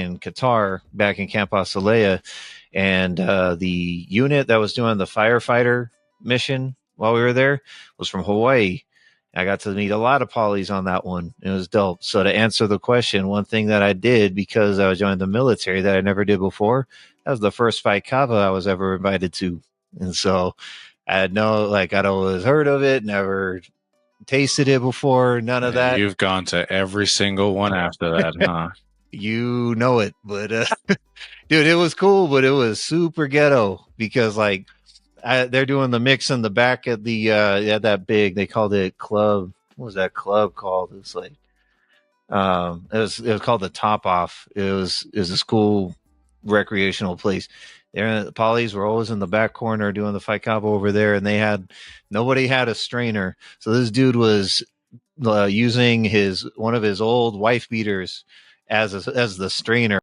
in Qatar, back in Camp Asalea, and the unit that was doing the firefighter mission while we were there was from Hawaii. I got to meet a lot of polys on that one. It was dope. So to answer the question, one thing that I did because I was joining the military that I never did before, that was the first Faikava I was ever invited to. And so I had I'd always heard of it, never tasted it before, none of that. You've gone to every single one after that, huh? You know it, but dude, it was cool, but it was super ghetto because they're doing the mix in the back at the that big, they called it club. What was that club called? It was it was called the Top Off. It was a school recreational place. The polys were always in the back corner doing the Faikava over there, and nobody had a strainer. So this dude was using one of his old wife beaters as the strainer.